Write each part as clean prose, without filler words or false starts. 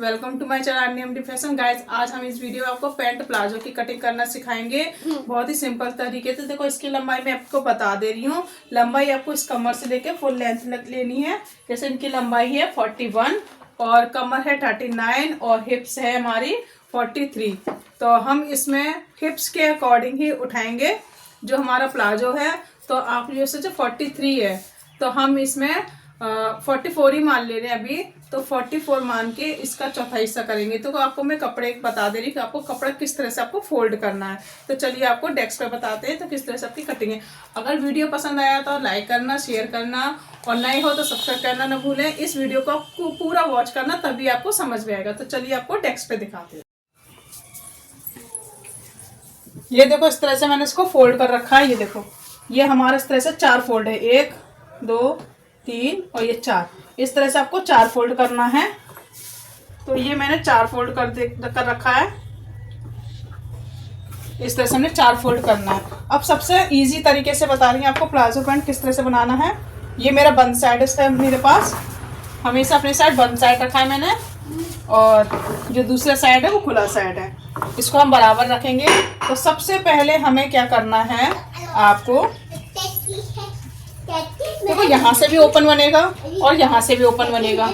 Welcome to my channel नियमडी fashion. Guys, आज हम इस वीडियो में आपको पैंट प्लाजो की कटिंग करना सिखाएंगे बहुत ही सिंपल तरीके से। देखो, इसकी लंबाई मैं आपको बता दे रही हूँ। लंबाई आपको इस कमर से लेके फुल लेंथ लेनी है। जैसे इनकी लंबाई है 41 और कमर है 39 और हिप्स है हमारी 43। तो हम इसमें हिप्स के अकॉर्डिंग ही उठाएंगे जो हमारा प्लाजो है। तो आप ये सोचो 43 है तो हम इसमें 44 ही मान ले रहे हैं अभी। तो 44 मान के इसका चौथा हिस्सा करेंगे। तो आपको मैं कपड़े बता दे रही कि आपको कपड़ा किस तरह से आपको फोल्ड करना है। तो चलिए आपको डेस्क पे बताते हैं तो किस तरह से आपकी कटिंग है। अगर वीडियो पसंद आया तो लाइक करना, शेयर करना और नए हो तो सब्सक्राइब करना ना भूलें। इस वीडियो को आपको पूरा वॉच करना, तभी आपको समझ में आएगा। तो चलिए आपको डेस्क पे दिखाते हैं। ये देखो, इस तरह से मैंने इसको फोल्ड कर रखा है। ये देखो, ये हमारा इस तरह से 4 फोल्ड है, 1 2 3 और ये 4। इस तरह से आपको 4 फोल्ड करना है। तो ये मैंने 4 फोल्ड कर रखा है। इस तरह से हमने 4 फोल्ड करना है। अब सबसे इजी तरीके से बता रही हूँ आपको प्लाजो पैंट किस तरह से बनाना है। ये मेरा बंद साइड है मेरे पास, हमेशा अपनी साइड बंद साइड रखा है मैंने, और जो दूसरा साइड है वो खुला साइड है। इसको हम बराबर रखेंगे। तो सबसे पहले हमें क्या करना है, आपको देखो यहाँ से भी ओपन बनेगा और यहाँ से भी ओपन बनेगा,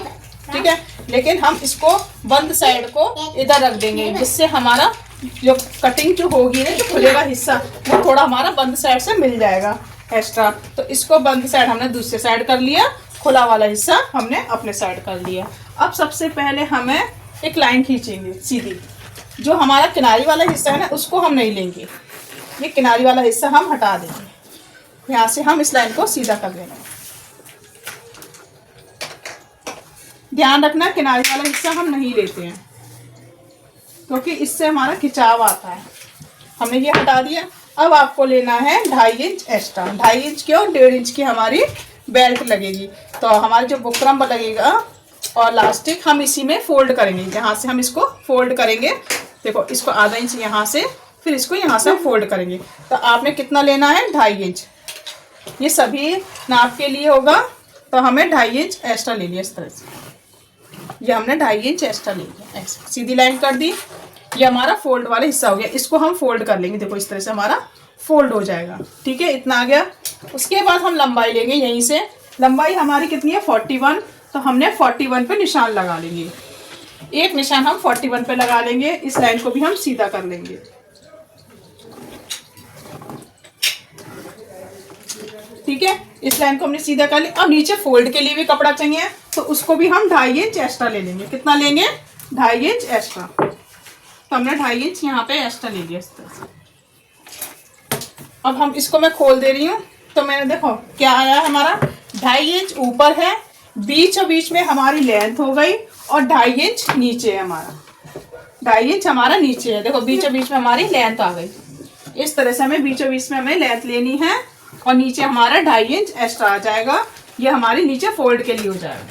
ठीक है। लेकिन हम इसको बंद साइड को इधर रख देंगे, जिससे हमारा जो कटिंग जो होगी ना, जो खुलेगा हिस्सा वो थोड़ा हमारा बंद साइड से मिल जाएगा एक्स्ट्रा। तो इसको बंद साइड हमने दूसरे साइड कर लिया, खुला वाला हिस्सा हमने अपने साइड कर लिया। अब सबसे पहले हमें एक लाइन खींचेंगे सीधी। जो हमारा किनारी वाला हिस्सा है ना, उसको हम नहीं लेंगे। ये किनारी वाला हिस्सा हम हटा देंगे। यहाँ से हम इस लाइन को सीधा कर देना। ध्यान रखना, किनारी वाला हिस्सा हम नहीं लेते हैं क्योंकि इससे हमारा खिंचाव आता है। हमने ये हटा दिया। अब आपको लेना है 2.5 इंच एक्स्ट्रा। 2.5 इंच की और 1.5 इंच की हमारी बेल्ट लगेगी। तो हमारी जो बुकरम लगेगा और लास्टिक हम इसी में फोल्ड करेंगे। जहाँ से हम इसको फोल्ड करेंगे, देखो इसको आधा इंच यहाँ से, फिर इसको यहाँ से हम फोल्ड करेंगे। तो आपने कितना लेना है, 2.5 इंच। ये सभी नाप के लिए होगा। तो हमें 2.5 इंच एक्स्ट्रा ले लिया। इस तरह से ये हमने 2.5 इंच एक्स्ट्रा ले लिया। ऐसे सीधी लाइन कर दी। ये हमारा फोल्ड वाला हिस्सा हो गया। इसको हम फोल्ड कर लेंगे। देखो इस तरह से हमारा फोल्ड हो जाएगा, ठीक है। इतना आ गया। उसके बाद हम लंबाई लेंगे यहीं से। लंबाई हमारी कितनी है, 41। तो हमने 41 पे निशान लगा लेंगे। एक निशान हम 41 पे लगा लेंगे। इस लाइन को भी हम सीधा कर लेंगे, ठीक है। इस लाइन को हमने सीधा कर लिया। अब नीचे फोल्ड के लिए भी कपड़ा चाहिए, तो उसको भी हम 2.5 इंच एक्स्ट्रा ले लेंगे। कितना लेंगे, 2.5 इंच एक्स्ट्रा। तो हमने 2.5 इंच यहाँ पे एक्स्ट्रा ले लिया इस तरह से। अब हम इसको मैं खोल दे रही हूँ। तो मैंने देखो क्या आया, हमारा 2.5 इंच ऊपर है, बीच और बीच में हमारी लेंथ हो गई, और 2.5 इंच नीचे है हमारा। 2.5 इंच हमारा नीचे है। देखो बीचों बीच में हमारी लेंथ आ गई। इस तरह से हमें बीचों बीच में हमें लेंथ लेनी है, और नीचे हमारा 2.5 इंच एक्स्ट्रा आ जाएगा। ये हमारी नीचे फोल्ड के लिए हो जाएगा।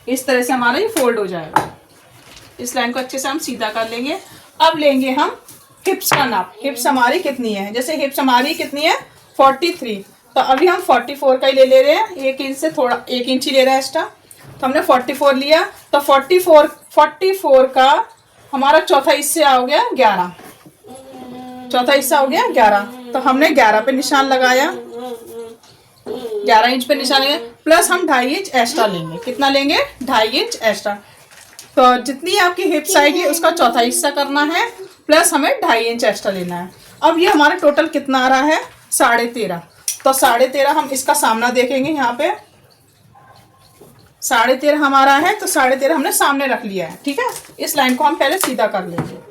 इस तरह से हमारा ये फोल्ड हो जाएगा। इस लाइन को अच्छे से हम सीधा कर लेंगे। अब लेंगे हम हिप्स का नाप। हिप्स हमारी कितनी है, जैसे हिप्स हमारी कितनी है 43। तो अभी हम 44 का ही ले रहे हैं। 1 इंच से थोड़ा 1 इंच ही ले रहा है एक्स्ट्रा। तो हमने 44 लिया। तो 44 का हमारा चौथा हिस्सा हो गया 11। चौथा हिस्सा हो गया 11। तो हमने 11 पे निशान लगाया, 11 इंच पे निशान लगाया। प्लस हम 2.5 इंच एक्स्ट्रा लेंगे। कितना लेंगे, 2.5 इंच एक्स्ट्रा। तो जितनी आपकी हिप्स आएगी उसका चौथा हिस्सा करना है, प्लस हमें 2.5 इंच एक्स्ट्रा लेना है। अब ये हमारा टोटल कितना आ रहा है, 13.5। तो 13.5 हम इसका सामना देखेंगे। यहाँ पे 13.5 हमारा है, तो 13.5 हमने सामने रख लिया है, ठीक है। इस लाइन को हम पहले सीधा कर लेंगे।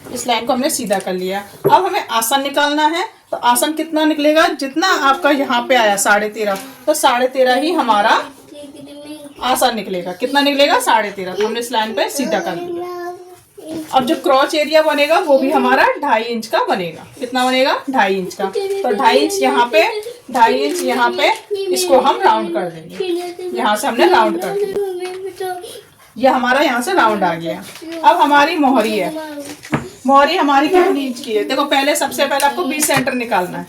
इस लाइन को हमने सीधा कर लिया। अब हमें आसन निकालना है। तो आसन कितना निकलेगा, जितना आपका यहाँ पे आया 13.5, तो 13.5 ही हमारा आसन निकलेगा। कितना निकलेगा, 13.5। तो हमने इस लाइन पे सीधा कर लिया। अब जो क्रॉच एरिया बनेगा वो भी हमारा 2.5 इंच का बनेगा। कितना बनेगा, 2.5 इंच का। तो 2.5 इंच यहाँ पे, 2.5 इंच यहाँ पे, इसको हम राउंड कर देंगे। यहाँ से हमने राउंड कर दिया। ये हमारा यहाँ से राउंड आ गया। अब हमारी मोहरी है। मोहरी हमारी कितनी इंच की है, देखो पहले सबसे पहले आपको 20 सेंटर निकालना है।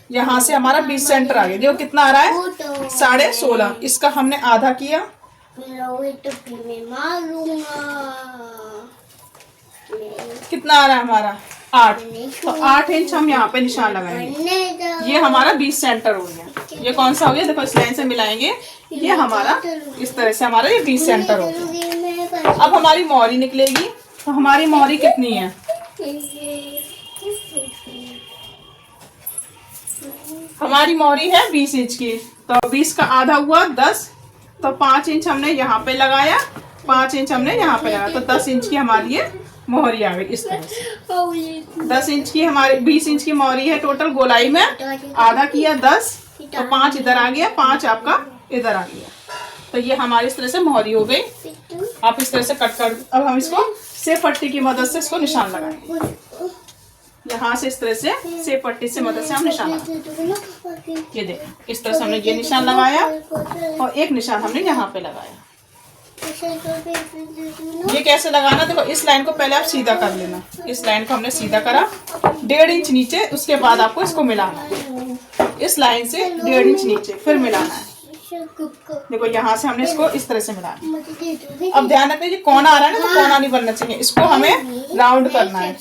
यहाँ से हमारा 20 सेंटर आ गया। देखो कितना आ रहा है, 16.5। इसका हमने आधा किया, लोगे तो फिर मैं मारूंगा। कितना आ रहा है हमारा? 8। तो 8 इंच हम यहाँ पे निशान लगाएंगे। ये हमारा 20 सेंटर हो गया। ये कौन सा हो गया? देखो इस लाइन से मिलाएंगे। ये हमारा इस तरह से हमारा ये 20 सेंटर हो गया। अब हमारी मोहरी निकलेगी। तो हमारी मोहरी कितनी है? हमारी मोहरी है 20 इंच की। तो 20 का आधा हुआ 10। तो 5 इंच हमने यहाँ पे लगाया, 5 इंच हमने यहाँ पे लगाया। तो 10 इंच की हमारी ये मोहरी आ गई इस तरह से। 10 इंच की हमारी 20 इंच की मोहरी है टोटल गोलाई में। आधा किया 10, तो 5 इधर आ गया, 5 आपका इधर आ गया। तो ये हमारी इस तरह से मोहरी हो गई। आप इस तरह से कट कर। अब हम इसको सेब पट्टी की मदद से इसको निशान लगाएंगे। यहाँ से इस तरह से सेब पट्टी से मदद से हम निशान लगाएंगे। ये देखो इस तरह से हमने ये निशान लगाया और एक निशान हमने यहाँ पे लगाया। ये कैसे लगाना? देखो इस लाइन को पहले आप सीधा कर लेना। इस लाइन को हमने सीधा करा 1.5 इंच नीचे, उसके बाद आपको इसको मिलाना है। इस लाइन से 1.5 इंच नीचे फिर मिलाना है। देखो यहाँ से हमने इसको इस तरह से मिलाना। अब ध्यान रखना, ये कोना आ रहा है ना, तो कोना नहीं बनना चाहिए। इसको हमें राउंड करना है।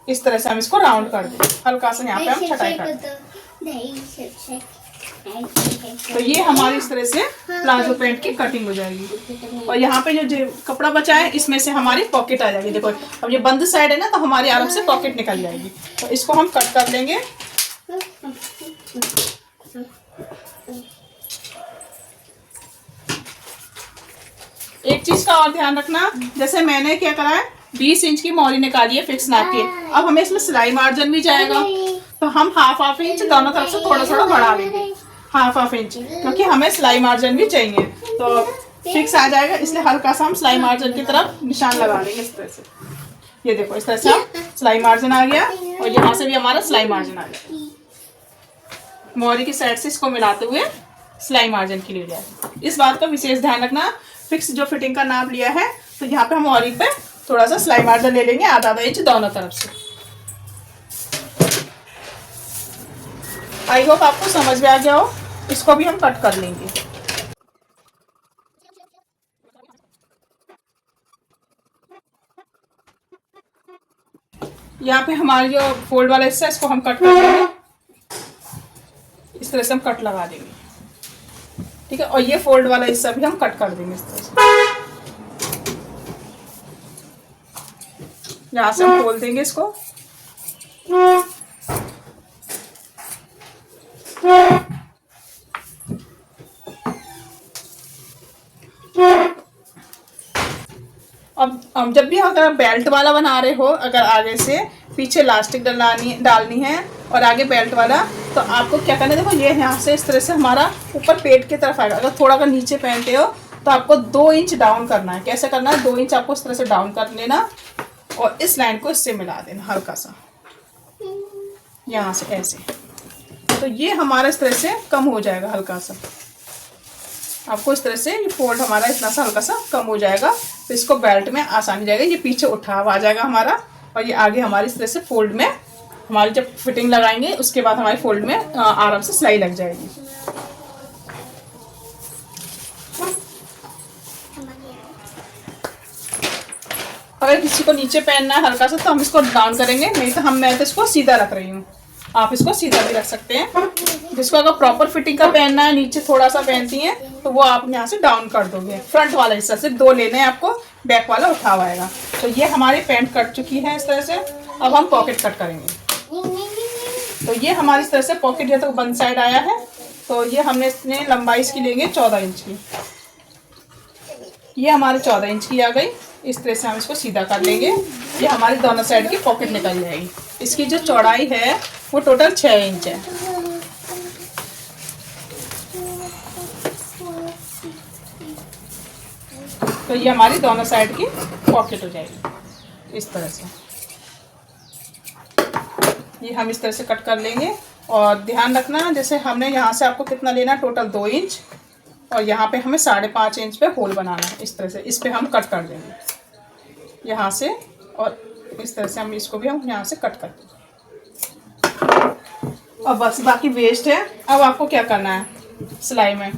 इस तरह से हम इसको राउंड कर दें। हल्का सा यहाँ पे हम छटाई कर दें। तो ये हमारी इस तरह से प्लाजो पैंट की कटिंग हो जाएगी। और यहाँ पे जो कपड़ा बचा है इसमें से हमारी पॉकेट आ जाएगी। देखो अब ये बंद साइड है ना, तो हमारी आराम से पॉकेट निकल जाएगी। तो इसको हम कट कर लेंगे। एक चीज का और ध्यान रखना, जैसे मैंने क्या करा है 20 इंच की मोहरी निकाली है फिक्स नाप की। अब हमें इसमें सिलाई मार्जिन भी जाएगा, तो हम हाफ इंच दोनों तरफ से थोड़ा थोड़ा बढ़ा लेंगे। हाफ इंच, क्योंकि हमें सिलाई मार्जिन भी चाहिए। तो फिक्स आ जाएगा, इसलिए हल्का सा हम सिलाई मार्जिन की तरफ निशान लगा लेंगे इस तरह से। ये देखो इस तरह से हम सिलाई मार्जिन आ गया और यहाँ से भी हमारा सिलाई मार्जिन आ गया। मोहरी की साइड से इसको मिलाते हुए सिलाई मार्जिन की ले जाए। इस बात का विशेष ध्यान रखना, फिक्स जो फिटिंग का नाप लिया है तो यहाँ पे हम मोहरी पे थोड़ा सा सिलाई मार्जिन ले लेंगे, आधा इंच दोनों तरफ से। आई होप आपको समझ में आ गया हो। इसको भी हम कट कर लेंगे। यहाँ पे हमारी जो फोल्ड वाला हिस्सा है इसको हम कट कर देंगे। इस तरह से हम कट लगा देंगे, ठीक है। और ये फोल्ड वाला हिस्सा भी हम कट कर देंगे इस तरह से। यहाँ से हम खोल देंगे इसको। अब जब भी अगर बेल्ट वाला बना रहे हो, अगर आगे से पीछे इलास्टिक डालनी है और आगे बेल्ट वाला, तो आपको क्या करना है, देखो ये यहाँ से इस तरह से हमारा ऊपर पेट की तरफ आएगा। अगर थोड़ा अगर नीचे पहनते हो तो आपको 2 इंच डाउन करना है। कैसे करना है? 2 इंच आपको इस तरह से डाउन कर लेना और इस लाइन को इससे मिला देना हल्का सा, यहाँ से ऐसे। तो ये हमारा इस तरह से कम हो जाएगा हल्का सा। आपको इस तरह से ये फोल्ड हमारा इतना सा हल्का सा कम हो जाएगा, तो इसको बेल्ट में आसानी जाएगा। ये पीछे उठाव आ जाएगा हमारा और ये आगे हमारी इस तरह से फोल्ड में हमारी जब फिटिंग लगाएंगे उसके बाद हमारी फोल्ड में आराम से सिलाई लग जाएगी। अगर किसी को नीचे पहनना है हल्का सा तो हम इसको डाउन करेंगे, नहीं तो मैं तो इसको सीधा रख रही हूँ। आप इसको सीधा भी रख सकते हैं। जिसको अगर प्रॉपर फिटिंग का पहनना है, नीचे थोड़ा सा पहनती हैं, तो वो आप यहाँ से डाउन कर दोगे। फ्रंट वाला हिस्सा सिर्फ 2 लेने हैं आपको, बैक वाला उठाव आएगा। तो ये हमारी पैंट कट चुकी है इस तरह से। अब हम पॉकेट कट करेंगे। तो ये हमारी इस तरह से पॉकेट जो तो बंद साइड आया है। तो ये हमने इसने लंबाई इसकी लेंगे 14 इंच की। ये हमारी 14 इंच की आ गई। इस तरह से हम इसको सीधा कर लेंगे। ये हमारी दोनों साइड की पॉकेट निकल जाएगी। इसकी जो चौड़ाई है वो टोटल 6 इंच है। तो ये हमारी दोनों साइड की पॉकेट हो जाएगी इस तरह से। ये हम इस तरह से कट कर लेंगे। और ध्यान रखना, जैसे हमने यहाँ से आपको कितना लेना है, टोटल 2 इंच, और यहाँ पे हमें 5.5 इंच पे होल बनाना है। इस तरह से इस पे हम कट कर देंगे यहाँ से, और इस तरह से हम इसको भी हम यहाँ से कट कर देंगे। और बस बाकी वेस्ट है। अब आपको क्या करना है, सिलाई में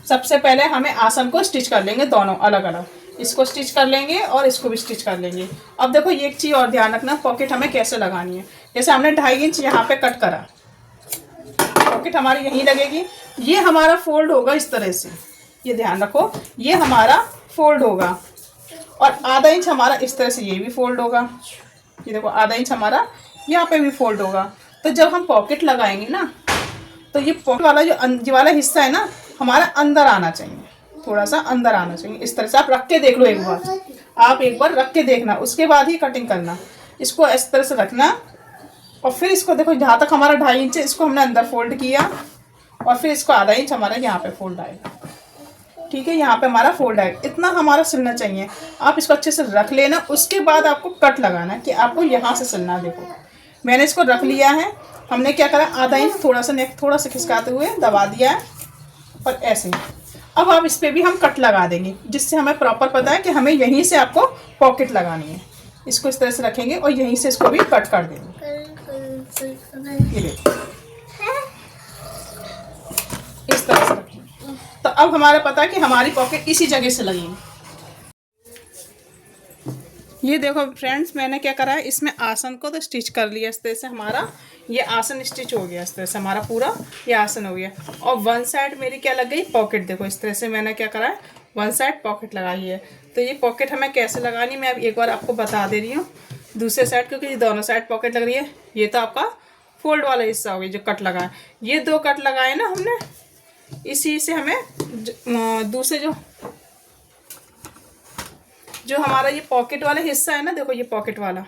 सबसे पहले हमें आसन को स्टिच कर लेंगे, दोनों अलग अलग, इसको स्टिच कर लेंगे और इसको भी स्टिच कर लेंगे। अब देखो ये एक चीज़ और ध्यान रखना, पॉकेट हमें कैसे लगानी है। जैसे हमने 2.5 इंच यहाँ पे कट करा, पॉकेट हमारी यहीं लगेगी, ये हमारा फोल्ड होगा इस तरह से, ये ध्यान रखो, ये हमारा फोल्ड होगा और आधा इंच हमारा इस तरह से ये भी फोल्ड होगा। ये देखो आधा इंच हमारा यहाँ पे भी फोल्ड होगा। तो जब हम पॉकेट लगाएंगे ना, तो ये पॉकेट वाला जो वाला हिस्सा है ना हमारा अंदर आना चाहिए, थोड़ा सा अंदर आना चाहिए। इस तरह से आप रख के देख लो एक बार, आप एक बार रख के देखना, उसके बाद ही कटिंग करना। इसको इस तरह से रखना और फिर इसको देखो जहाँ तक हमारा 2.5 इंच है इसको हमने अंदर फोल्ड किया और फिर इसको आधा इंच हमारा यहाँ पे फोल्ड आएगा। ठीक है, यहाँ पे हमारा फोल्ड आएगा, इतना हमारा सिलना चाहिए। आप इसको अच्छे से रख लेना, उसके बाद आपको कट लगाना है कि आपको यहाँ से सिलना। देखो मैंने इसको रख लिया है, हमने क्या करा, आधा इंच थोड़ा सा नेक थोड़ा सा खिसकाते हुए दबा दिया है और ऐसे। अब आप इस पर भी हम कट लगा देंगे, जिससे हमें प्रॉपर पता है कि हमें यहीं से आपको पॉकेट लगानी है। इसको इस तरह से रखेंगे और यहीं से इसको भी कट कर देंगे। ये देखो इस तरह से रखेंगे, तो अब हमारा पता है कि हमारी पॉकेट इसी जगह से लगेगी। ये देखो फ्रेंड्स, मैंने क्या करा है, इसमें आसन को तो स्टिच कर लिया इस तरह से, हमारा ये आसन स्टिच हो गया इस तरह से, हमारा पूरा ये आसन हो गया। और वन साइड मेरी क्या लग गई, पॉकेट। देखो इस तरह से मैंने क्या करा है, वन साइड पॉकेट लगाई है। तो ये पॉकेट हमें कैसे लगानी मैं अब एक बार आपको बता दे रही हूँ। दूसरे साइड, क्योंकि ये दोनों साइड पॉकेट लग रही है, ये तो आपका फोल्ड वाला हिस्सा हो गया जो कट लगा है। ये 2 कट लगाए ना हमने, इसी से हमें दूसरे जो हमारा ये पॉकेट वाला हिस्सा है ना, देखो ये पॉकेट वाला,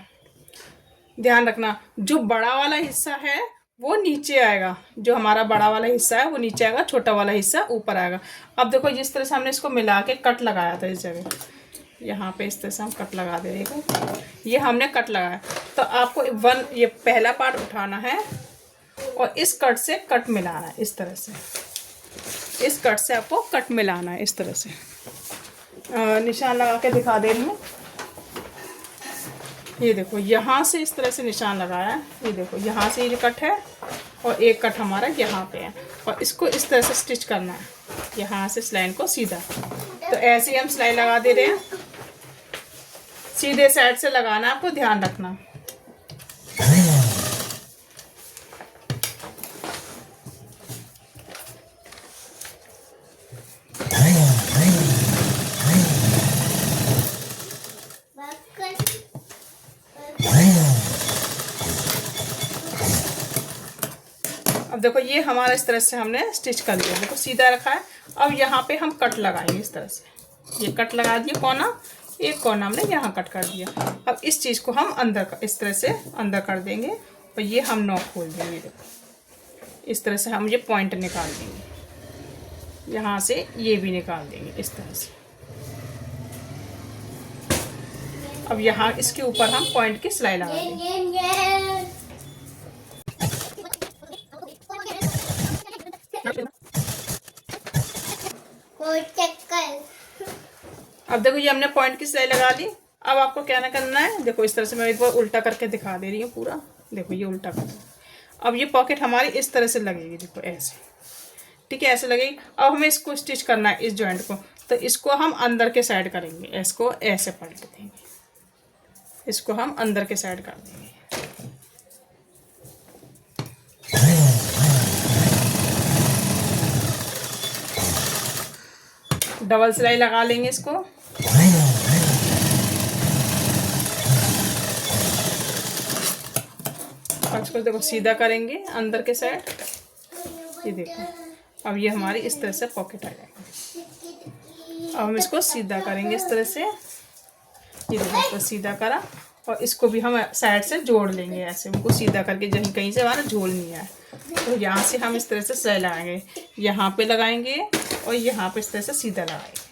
ध्यान रखना, जो बड़ा वाला हिस्सा है वो नीचे आएगा, जो हमारा बड़ा वाला हिस्सा है वो नीचे आएगा, छोटा वाला हिस्सा ऊपर आएगा। अब देखो जिस तरह से हमने इसको मिला के कट लगाया था इस जगह, यहाँ पे इस तरह से हम कट लगा दे रहे हैं, ये हमने कट लगाया। तो आपको ये पहला पार्ट उठाना है और इस कट से कट मिलाना है इस तरह से, इस कट से आपको कट मिलाना है इस तरह से। निशान लगा के दिखा दे रही हूँ, ये देखो यहाँ से इस तरह से निशान लगाया है, ये देखो यहाँ से ये कट है और एक कट हमारा यहाँ पे है, और इसको इस तरह से स्टिच करना है, यहाँ से इस लाइन को सीधा। तो ऐसे ही हम सिलाई लगा दे रहे हैं, सीधे साइड से लगाना, आपको ध्यान रखना। अब देखो ये हमारा इस तरह से हमने स्टिच कर दिया, देखो सीधा रखा है। अब यहाँ पे हम कट लगाएंगे इस तरह से, ये कट लगा दिए कोना, एक कोना हमने यहाँ कट कर दिया। अब इस चीज़ को हम अंदर इस तरह से अंदर कर देंगे और ये हम नॉक खोल देंगे। देखो इस तरह से हम ये पॉइंट निकाल देंगे, यहाँ से ये भी निकाल देंगे इस तरह से। अब यहाँ इसके ऊपर हम पॉइंट की सिलाई लगा देंगे। अब देखो ये हमने पॉइंट की सिलाई लगा ली। अब आपको क्या ना करना है, देखो इस तरह से मैं एक बार उल्टा करके दिखा दे रही हूँ पूरा, देखो ये उल्टा कर। अब ये पॉकेट हमारी इस तरह से लगेगी, देखो ऐसे, ठीक है ऐसे लगेगी। अब हमें इसको स्टिच करना है इस जॉइंट को, तो इसको हम अंदर के साइड करेंगे, इसको ऐसे पलट देंगे, इसको हम अंदर के साइड कर देंगे। डबल सिलाई लगा लेंगे इसको। अब इसको देखो सीधा करेंगे अंदर के साइड, ये देखो अब ये हमारी इस तरह से पॉकेट आ जाएगी। अब हम इसको सीधा करेंगे इस तरह से, ये देखो इसको सीधा करा और इसको भी हम साइड से जोड़ लेंगे ऐसे, उनको सीधा करके जहीं कहीं से हमारा झोल नहीं आए। तो यहाँ से हम इस तरह से सिलाई लगाएंगे, यहाँ पे लगाएंगे और यहाँ पे इस तरह से सीधा लगाएंगे।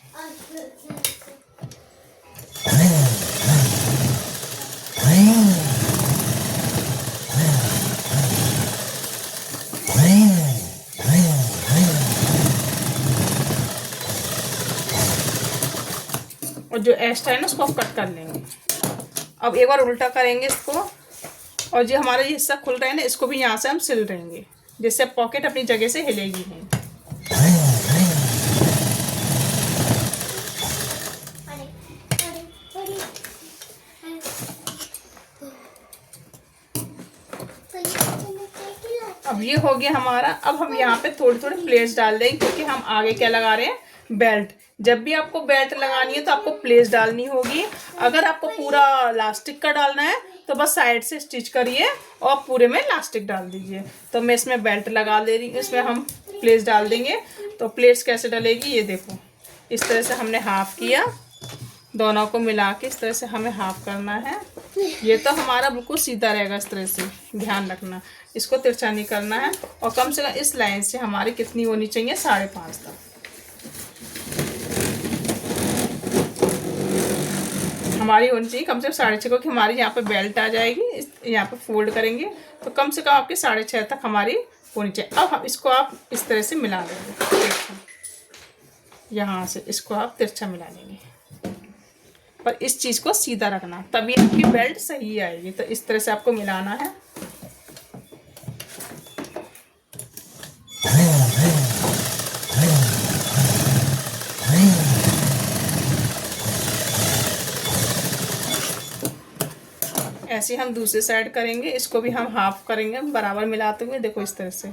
और जो एक्स्ट्रा है ना उसको कट कर लेंगे। अब एक बार उल्टा करेंगे इसको, और जो हमारा ये हिस्सा खुल रहा है ना इसको भी यहाँ से हम सिल देंगे, जिससे पॉकेट अपनी जगह से हिलेगी नहीं। अब ये हो गया हमारा। अब हम यहाँ पे थोड़ी थोड़ी प्लेट्स डाल देंगे, क्योंकि हम आगे क्या लगा रहे हैं, बेल्ट। जब भी आपको बेल्ट लगानी है तो आपको प्लेट्स डालनी होगी। अगर आपको पूरा लास्टिक का डालना है तो बस साइड से स्टिच करिए और पूरे में लास्टिक डाल दीजिए। तो मैं इसमें बेल्ट लगा दे रही हूँ, इसमें हम प्लेट्स डाल देंगे। तो प्लेट्स कैसे डलेगी, ये देखो, इस तरह से हमने हाफ किया, दोनों को मिला के इस तरह से हमें हाफ करना है। ये तो हमारा बिल्कुल सीधा रहेगा, इस तरह से ध्यान रखना, इसको तिरछा नहीं करना है। और कम से कम इस लाइन से हमारी कितनी होनी चाहिए, 5.5 तक हमारी होनी चाहिए, कम से कम 6.5, क्योंकि हमारी यहाँ पे बेल्ट आ जाएगी। यहाँ पे फोल्ड करेंगे तो कम से कम आपके 6.5 तक हमारी होनी चाहिए। अब हम इसको आप इस तरह से मिला लेंगे, यहाँ से इसको आप तिरछा मिला लेंगे, पर इस चीज़ को सीधा रखना, तभी आपकी बेल्ट सही आएगी। तो इस तरह से आपको मिलाना है। ऐसे हम दूसरी साइड करेंगे, इसको भी हम हाफ करेंगे बराबर मिलाते हुए। देखो इस तरह से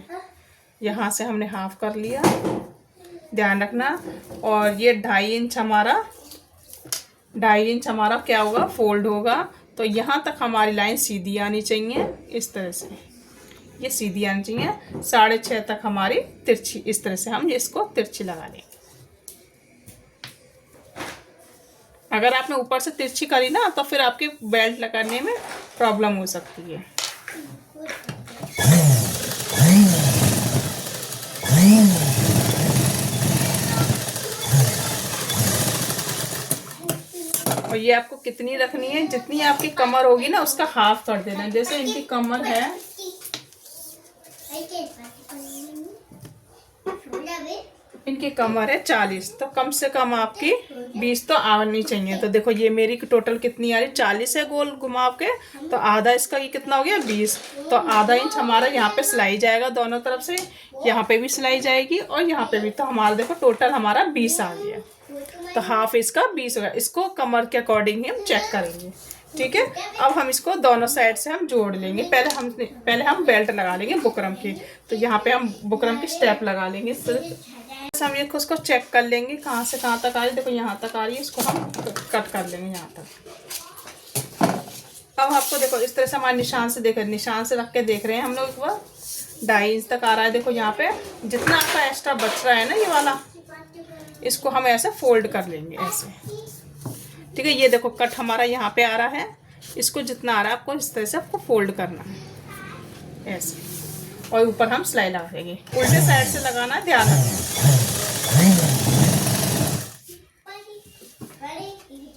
यहाँ से हमने हाफ कर लिया, ध्यान रखना। और ये 2.5 इंच हमारा क्या होगा, फोल्ड होगा। तो यहाँ तक हमारी लाइन सीधी आनी चाहिए, इस तरह से ये सीधी आनी चाहिए। 6.5 तक हमारी तिरछी, इस तरह से हम इसको तिरछी लगा लेंगे। अगर आपने ऊपर से तिरछी करी ना तो फिर आपके बेल्ट लगाने में प्रॉब्लम हो सकती है। और ये आपको कितनी रखनी है, जितनी आपकी कमर होगी ना उसका हाफ कर देना है। जैसे इनकी कमर है, इनकी कमर है 40, तो कम से कम आपकी 20 तो आनी चाहिए। तो देखो ये मेरी टोटल कितनी आ रही, 40 है गोल घुमा के, तो आधा इसका ये कितना हो गया, 20। तो आधा इंच हमारा यहाँ पे सिलाई जाएगा दोनों तरफ से, यहाँ पे भी सिलाई जाएगी और यहाँ पे भी। तो हमारा देखो टोटल हमारा 20 आ गया। तो हाफ इसका 20 होगा। इसको कमर के अकॉर्डिंग ही हम चेक करेंगे, ठीक है। अब हम इसको दोनों साइड से हम जोड़ लेंगे। पहले हम बेल्ट लगा लेंगे बुकरम की। तो यहाँ पे हम बुकरम की स्टेप लगा लेंगे। हम ये उसको चेक कर लेंगे कहाँ से कहाँ तक आ रही है। देखो यहाँ तक आ रही है, इसको हम कट कर लेंगे यहाँ तक। अब आपको देखो इस तरह से हमारे निशान से देखो, निशान से रख के देख रहे हैं हम लोग, एक बार 2.5 इंच तक आ रहा है। देखो यहाँ पे जितना आपका एक्स्ट्रा बच रहा है ना, ये वाला, इसको हम ऐसे फोल्ड कर लेंगे ऐसे, ठीक है। ये देखो कट हमारा यहाँ पे आ रहा है, इसको जितना आ रहा है आपको इस तरह से आपको फोल्ड करना है ऐसे, और ऊपर हम सिलाई लगा देंगे। उल्टे साइड से लगाना है, ध्यान रखना।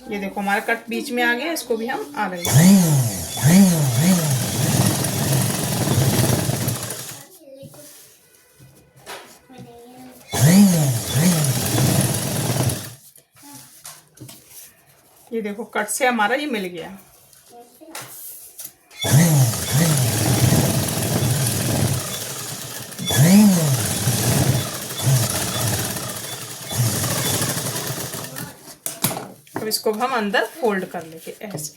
ये देखो हमारा कट बीच में आ गया, इसको भी हम आ रहे हैं। ये देखो कट से हमारा ये मिल गया। अब इसको हम अंदर फोल्ड कर लेंगे ऐसे।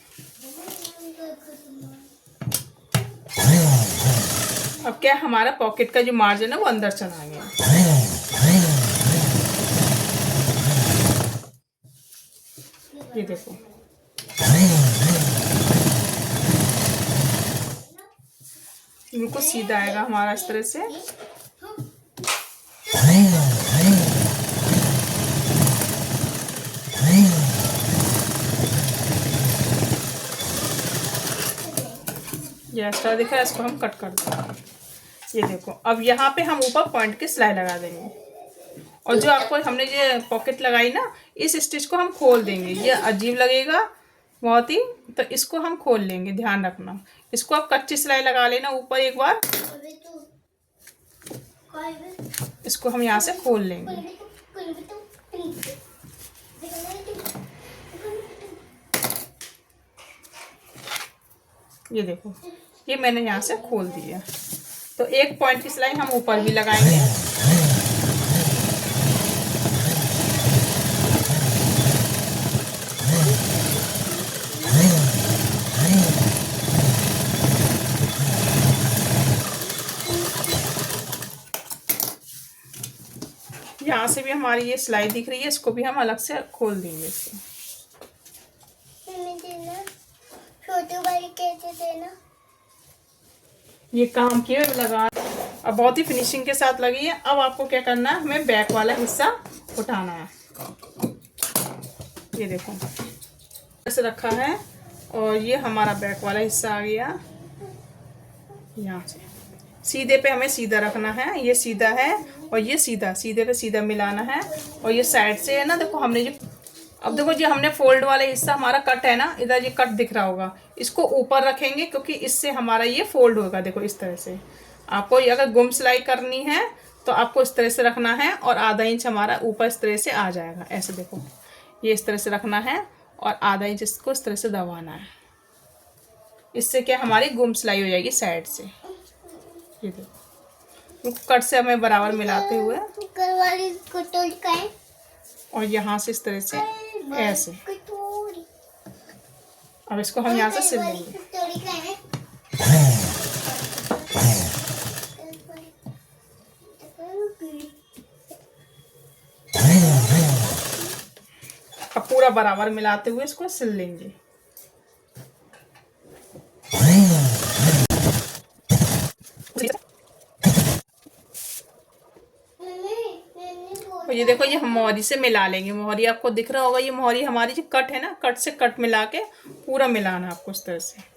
अब क्या हमारा पॉकेट का जो मार्जिन है वो अंदर चला गया। ये देखो बिल्कुल सीधा आएगा हमारा इस तरह से। ये एक्स्ट्रा दिखा है, इसको हम कट कर देंगे। ये देखो अब यहाँ पे हम ऊपर पॉइंट की सिलाई लगा देंगे, और जो आपको हमने ये पॉकेट लगाई ना, इस स्टिच को हम खोल देंगे। ये अजीब लगेगा बहुत ही, तो इसको हम खोल लेंगे, ध्यान रखना। इसको आप कच्ची सिलाई लगा लेना ऊपर एक बार, इसको हम यहाँ से खोल लेंगे। ये देखो ये मैंने यहाँ से खोल दिया। तो एक पॉइंट की सिलाई हम ऊपर भी लगाएंगे। से भी हमारी ये सिलाई दिख रही है, इसको भी हम अलग से खोल देंगे इसको। छोटी वाली कैसे देना? ये काम किए लगा, अब बहुत ही फिनिशिंग के साथ लगी है। अब आपको क्या करना है, हमें बैक वाला हिस्सा उठाना है। ये देखो ऐसे रखा है और ये हमारा बैक वाला हिस्सा आ गया। यहाँ से सीधे पे हमें सीधा रखना है, ये सीधा है और ये सीधा, सीधे पे सीधा मिलाना है। और ये साइड से है ना, देखो हमने जो, अब देखो जो हमने फोल्ड वाला हिस्सा हमारा कट है ना, इधर ये कट दिख रहा होगा, इसको ऊपर रखेंगे क्योंकि इससे हमारा ये फोल्ड होगा। देखो इस तरह से आपको ये अगर गुम सिलाई करनी है तो आपको इस तरह से रखना है और आधा इंच हमारा ऊपर इस तरह से आ जाएगा। ऐसे देखो ये इस तरह से रखना है और आधा इंच इसको इस तरह से दबाना है। इससे क्या हमारी गुम सिलाई हो जाएगी साइड से। ये देखो कट से हमें बराबर मिलाते हुए और यहाँ से इस तरह से ऐसे। अब इसको हम यहाँ से सिल लेंगे। अब पूरा बराबर मिलाते हुए इसको सिल लेंगे। और ये देखो ये हम मोहरी से मिला लेंगे। मोहरी आपको दिख रहा होगा, ये मोहरी हमारी जो कट है ना, कट से कट मिला के पूरा मिलाना है आपको इस तरह से।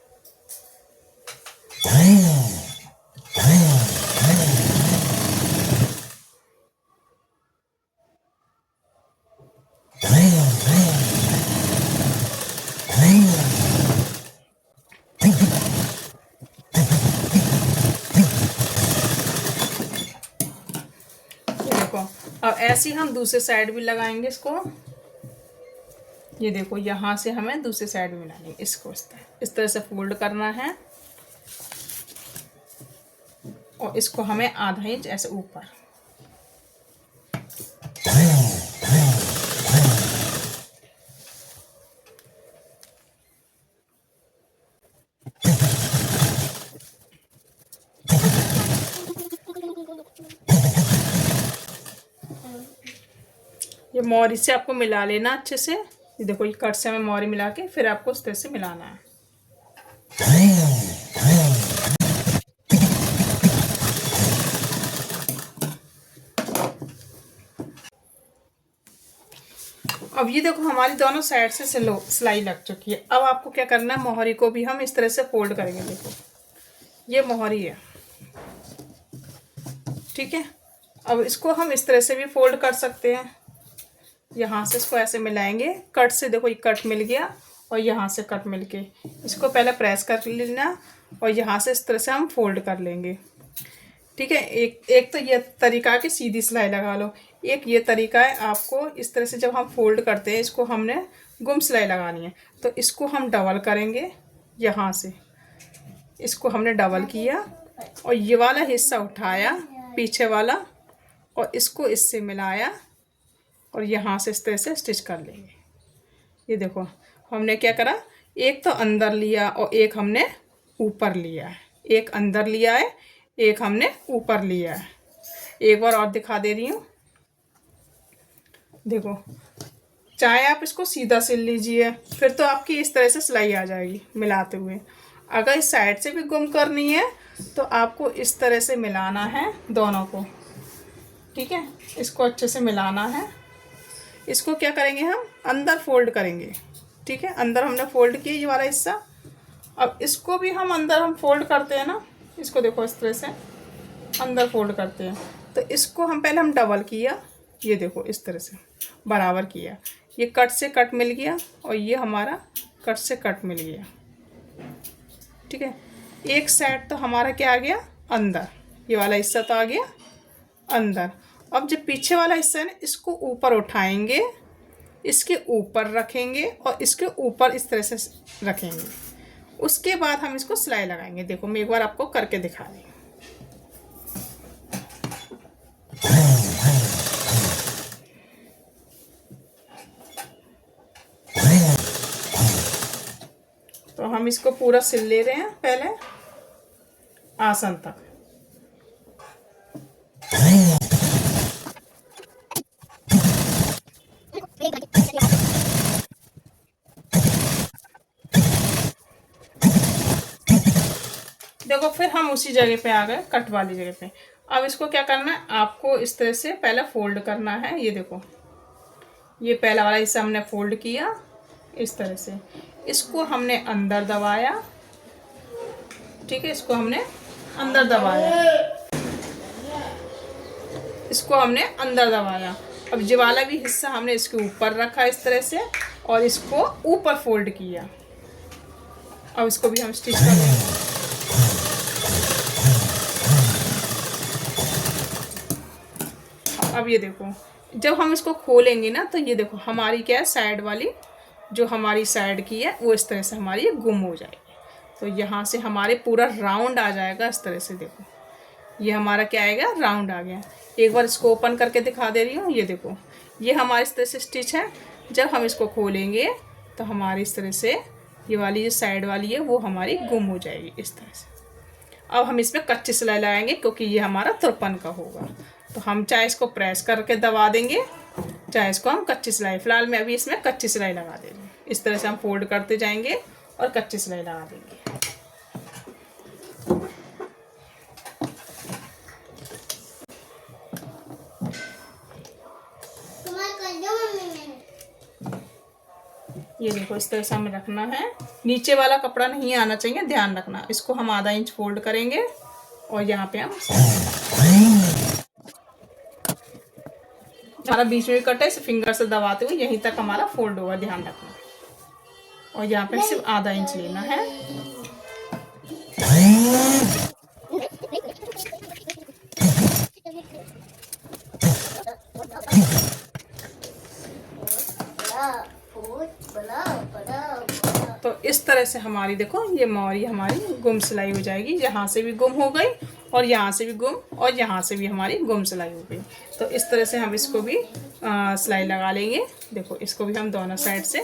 अब ऐसे ही हम दूसरे साइड भी लगाएंगे इसको। ये देखो यहाँ से हमें दूसरी साइड भी मिलाएंगे इसको। इस तरह से फोल्ड करना है और इसको हमें आधा इंच ऐसे ऊपर। ये मोहरी से आपको मिला लेना अच्छे से। ये देखो ये कट से हमें मोहरी मिला के फिर आपको इस तरह से मिलाना है। अब ये देखो हमारी दोनों साइड से सिलाई लग चुकी है। अब आपको क्या करना है, मोहरी को भी हम इस तरह से फोल्ड करेंगे। देखो ये मोहरी है, ठीक है। अब इसको हम इस तरह से भी फोल्ड कर सकते हैं। यहाँ से इसको ऐसे मिलाएंगे, कट से देखो ये कट मिल गया और यहाँ से कट मिल के इसको पहले प्रेस कर लेना और यहाँ से इस तरह से हम फोल्ड कर लेंगे, ठीक है। एक तो ये तरीका कि सीधी सिलाई लगा लो, एक ये तरीका है आपको इस तरह से जब हम फोल्ड करते हैं इसको हमने गुम सिलाई लगानी है तो इसको हम डबल करेंगे। यहाँ से इसको हमने डबल किया और ये वाला हिस्सा उठाया पीछे वाला और इसको इससे मिलाया और यहाँ से इस तरह से स्टिच कर लेंगे। ये देखो हमने क्या करा, एक तो अंदर लिया और एक हमने ऊपर लिया है, एक अंदर लिया है एक हमने ऊपर लिया है। एक बार और दिखा दे रही हूँ। देखो चाहे आप इसको सीधा सिल लीजिए फिर तो आपकी इस तरह से सिलाई आ जाएगी मिलाते हुए। अगर इस साइड से भी गुम करनी है तो आपको इस तरह से मिलाना है दोनों को, ठीक है। इसको अच्छे से मिलाना है। इसको क्या करेंगे, हम अंदर फोल्ड करेंगे, ठीक है। अंदर हमने फोल्ड किया ये वाला हिस्सा। अब इसको भी हम अंदर हम फोल्ड करते हैं ना, इसको देखो इस तरह से अंदर फोल्ड करते हैं। तो इसको हम पहले हम डबल किया, ये देखो इस तरह से बराबर किया, ये कट से कट मिल गया और ये हमारा कट से कट मिल गया, ठीक है। एक साइड तो हमारा क्या आ गया अंदर, ये वाला हिस्सा तो आ गया अंदर। अब जो पीछे वाला हिस्सा है ना इसको ऊपर उठाएंगे, इसके ऊपर रखेंगे और इसके ऊपर इस तरह से रखेंगे। उसके बाद हम इसको सिलाई लगाएंगे। देखो मैं एक बार आपको करके दिखा रही हूँ। तो हम इसको पूरा सिल ले रहे हैं पहले आसन तक। देखो फिर हम उसी जगह पे आ गए, कट वाली जगह पे। अब इसको क्या करना है, आपको इस तरह से पहले फोल्ड करना है। ये देखो, ये पहला वाला हिस्सा हमने फोल्ड किया इस तरह से, इसको हमने अंदर दबाया, ठीक है, इसको हमने अंदर दबाया, इसको हमने अंदर दबाया। अब ये वाला भी हिस्सा हमने इसके ऊपर रखा इस तरह से और इसको ऊपर फोल्ड किया। अब इसको भी हम स्टिच कर लेंगे। अब ये देखो, जब हम इसको खोलेंगे ना तो ये देखो हमारी क्या है, साइड वाली जो हमारी साइड की है वो इस तरह से हमारी गुम हो जाएगी। तो यहाँ से हमारे पूरा राउंड आ जाएगा इस तरह से। देखो ये हमारा क्या आएगा, राउंड आ गया। एक बार इसको ओपन करके दिखा दे रही हूँ। ये देखो, ये हमारे इस तरह से स्टिच है। जब हम इसको खोलेंगे तो हमारी इस तरह से ये वाली जो साइड वाली है वो हमारी गुम हो जाएगी इस तरह से। अब हम इसमें कच्ची सिलाई लगाएंगे क्योंकि ये हमारा तुरपन का होगा। तो हम चाहे इसको प्रेस करके दबा देंगे, चाहे इसको हम कच्ची सिलाई, फिलहाल मैं अभी इसमें कच्ची सिलाई लगा दे रही हूँ। इस तरह से हम फोल्ड करते जाएंगे और कच्ची सिलाई लगा देंगे। ये देखो इस तरह से हमें रखना है, नीचे वाला कपड़ा नहीं आना चाहिए, ध्यान रखना। इसको हम आधा इंच फोल्ड करेंगे और यहाँ पे हम हमारा बीच में कट है, इसे फिंगर से दबाते हुए यहीं तक हमारा फोल्ड होगा, ध्यान रखना। और यहाँ पे सिर्फ आधा इंच लेना है। तो इस तरह से हमारी देखो ये मोरी हमारी गुम सिलाई हो जाएगी। यहाँ से भी गुम हो गई और यहाँ से भी गुम और यहाँ से भी हमारी गुम सिलाई हो गई। तो इस तरह से हम इसको भी सिलाई लगा लेंगे। देखो इसको भी हम दोनों साइड से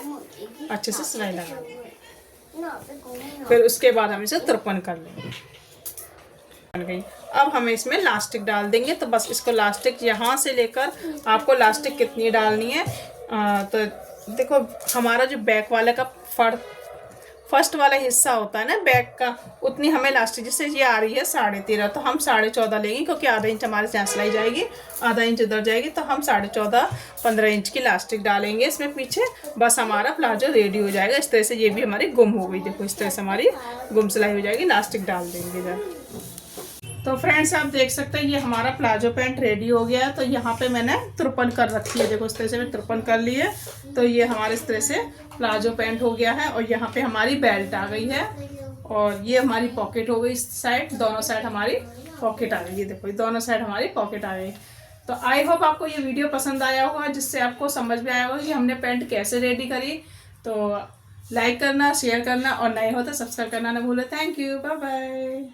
अच्छे से सिलाई लगा लेंगे। फिर उसके बाद हम इसे तुरपन कर लेंगे। बन गई। अब हमें इसमें लास्टिक डाल देंगे। तो बस इसको लास्टिक यहाँ से लेकर आपको लास्टिक कितनी डालनी है, तो देखो हमारा जो बैक वाले का फर्स्ट वाला हिस्सा होता है ना बैक का, उतनी हमें लास्टिक, जैसे ये आ रही है 13.5, तो हम 14.5 लेंगे क्योंकि आधा इंच हमारे से यहाँ सिलाई जाएगी, आधा इंच उधर जाएगी। तो हम 14.5 15 इंच की लास्टिक डालेंगे इसमें पीछे। बस हमारा प्लाजो रेडी हो जाएगा। इस तरह से ये भी हमारी गुम हो गई। देखो इस तरह से हमारी गुम सिलाई हो जाएगी। लास्टिक डाल देंगे इधर। तो फ्रेंड्स आप देख सकते हैं ये हमारा प्लाजो पैंट रेडी हो गया है। तो यहाँ पे मैंने तुरपन कर रखी है। देखो इस तरह से मैं तुरपन कर ली है। तो ये हमारे इस तरह से प्लाजो पैंट हो गया है। और यहाँ पे हमारी बेल्ट आ गई है और ये हमारी पॉकेट हो गई। इस साइड, दोनों साइड हमारी पॉकेट आ गई। ये देखो दोनों साइड हमारी पॉकेट आ गई। तो आई होप आपको ये वीडियो पसंद आया होगा, जिससे आपको समझ में आया होगा कि हमने पैंट कैसे रेडी करी। तो लाइक करना, शेयर करना और नए हो तो सब्सक्राइब करना ना भूलें। Thank you, bye bye.